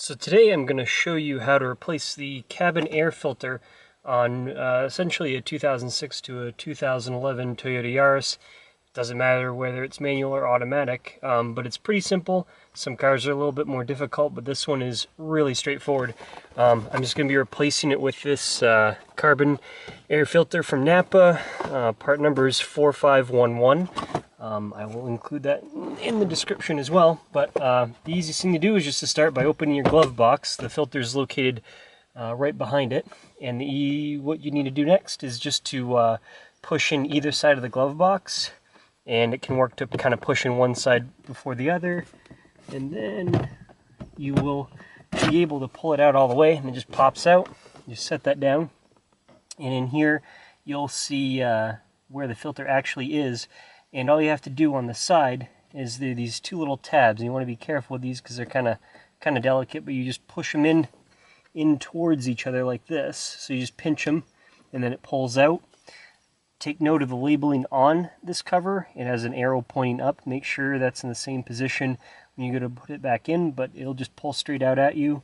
So today I'm going to show you how to replace the cabin air filter on essentially a 2006 to a 2011 Toyota Yaris. Doesn't matter whether it's manual or automatic, but it's pretty simple. Some cars are a little bit more difficult, but this one is really straightforward. I'm just going to be replacing it with this carbon air filter from Napa. Part number is 4511. I will include that in the description as well, but the easiest thing to do is just to start by opening your glove box. The filter is located right behind it, and what you need to do next is just to push in either side of the glove box, and it can work to kind of push in one side before the other, and then you will be able to pull it out all the way, and it just pops out. You set that down, and in here you'll see where the filter actually is. And all you have to do on the side is these two little tabs, and you want to be careful with these because they're kind of delicate, but you just push them in towards each other like this. So you just pinch them, and then it pulls out. Take note of the labeling on this cover. It has an arrow pointing up. Make sure that's in the same position when you go to put it back in, but it'll just pull straight out at you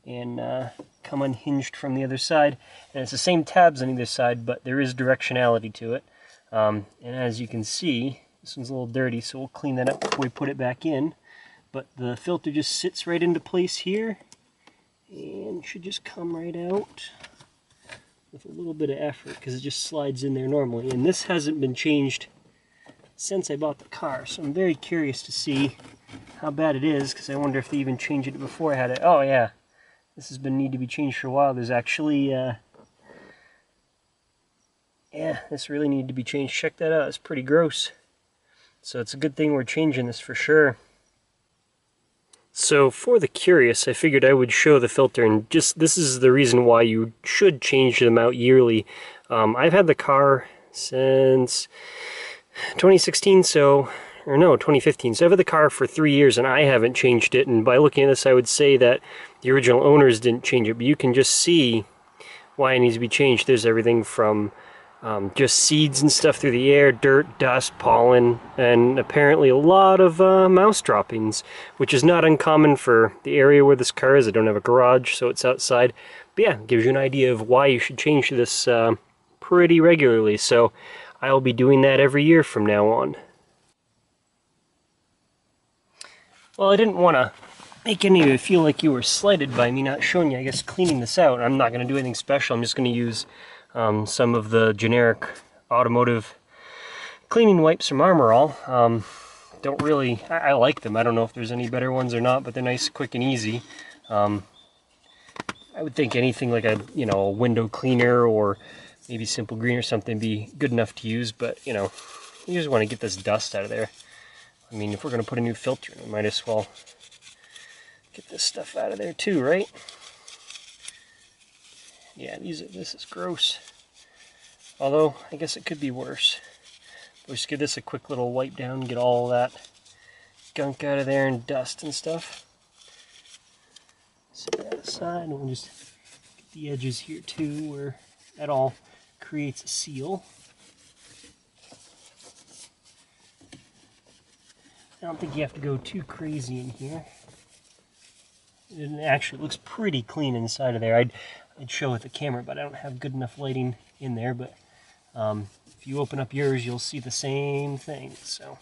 and come unhinged from the other side. And it's the same tabs on either side, but there is directionality to it. And as you can see, this one's a little dirty, so we'll clean that up before we put it back in. But the filter just sits right into place here, and should just come right out with a little bit of effort, because it just slides in there normally. And this hasn't been changed since I bought the car, so I'm very curious to see how bad it is, because I wonder if they even changed it before I had it. Oh yeah, this has been need to be changed for a while. There's actually yeah, this really needed to be changed. Check that out. It's pretty gross. So it's a good thing we're changing this for sure. So for the curious, I figured I would show the filter, and just this is the reason why you should change them out yearly. I've had the car since 2016, or no, 2015. So I've had the car for 3 years and I haven't changed it. And by looking at this, I would say that the original owners didn't change it, but you can just see why it needs to be changed. There's everything from just seeds and stuff through the air, dirt, dust, pollen, and apparently a lot of mouse droppings, which is not uncommon for the area where this car is. I don't have a garage, so it's outside. But yeah, it gives you an idea of why you should change this pretty regularly. So I'll be doing that every year from now on. Well, I didn't want to make any of you feel like you were slighted by me not showing you, I guess, cleaning this out. I'm not going to do anything special. I'm just going to use some of the generic automotive cleaning wipes from Armor All. Don't really, I like them. I don't know if there's any better ones or not, but they're nice, quick, and easy. I would think anything like a window cleaner or maybe Simple Green or something would be good enough to use, but you just want to get this dust out of there. I mean, if we're going to put a new filter in, we might as well get this stuff out of there too, right? Yeah, this is gross. Although, I guess it could be worse. We'll just give this a quick little wipe down, get all that gunk out of there and dust and stuff. Set that aside, and we'll just get the edges here too, where that all creates a seal. I don't think you have to go too crazy in here. It actually looks pretty clean inside of there. I'd show with the camera, but I don't have good enough lighting in there. But if you open up yours, you'll see the same thing. So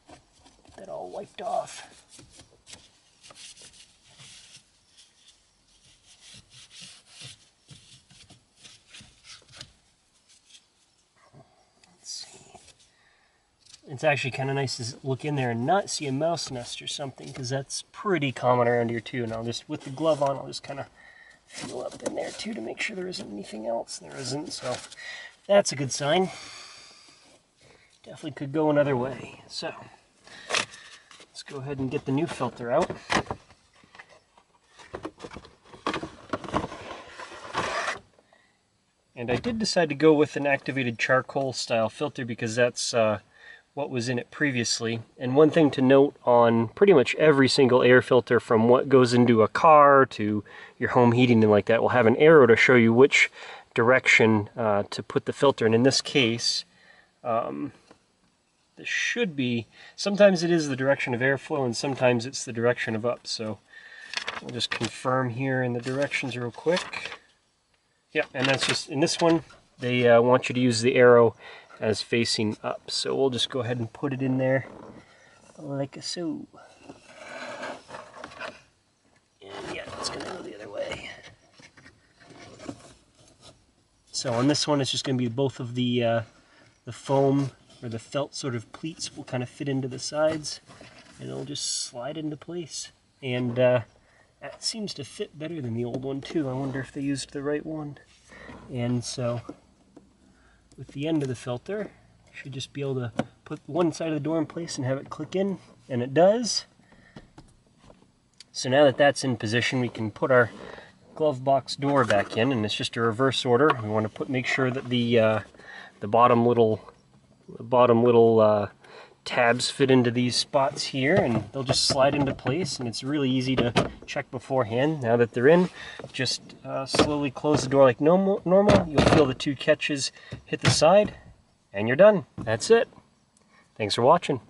get that all wiped off. Let's see. It's actually kind of nice to look in there and not see a mouse nest or something, because that's pretty common around here too. And I'll just, with the glove on, I'll just kind of feel up in there too to make sure there isn't anything else. There isn't, so that's a good sign. Definitely could go another way. So let's go ahead and get the new filter out. And I did decide to go with an activated charcoal style filter because that's what was in it previously. And one thing to note on pretty much every single air filter, from what goes into a car to your home heating and like that, will have an arrow to show you which direction to put the filter. And in this case, this should be, sometimes it is the direction of airflow and sometimes it's the direction of up. So I'll just confirm here in the directions real quick. Yeah, and that's just, in this one, they want you to use the arrow as facing up. So we'll just go ahead and put it in there like so. And yeah, it's going to go the other way. So on this one, it's just going to be both of the foam or the felt sort of pleats will kind of fit into the sides, and it'll just slide into place. And that seems to fit better than the old one too. I wonder if they used the right one. And so with the end of the filter, you should just be able to put one side of the door in place and have it click in, and it does. So now that that's in position, we can put our glove box door back in, and it's just a reverse order. We want to make sure that the bottom little tabs fit into these spots here, and they'll just slide into place, and it's really easy to check beforehand. Now that they're in, just slowly close the door like normal. You'll feel the two catches hit the side, and you're done. That's it. Thanks for watching.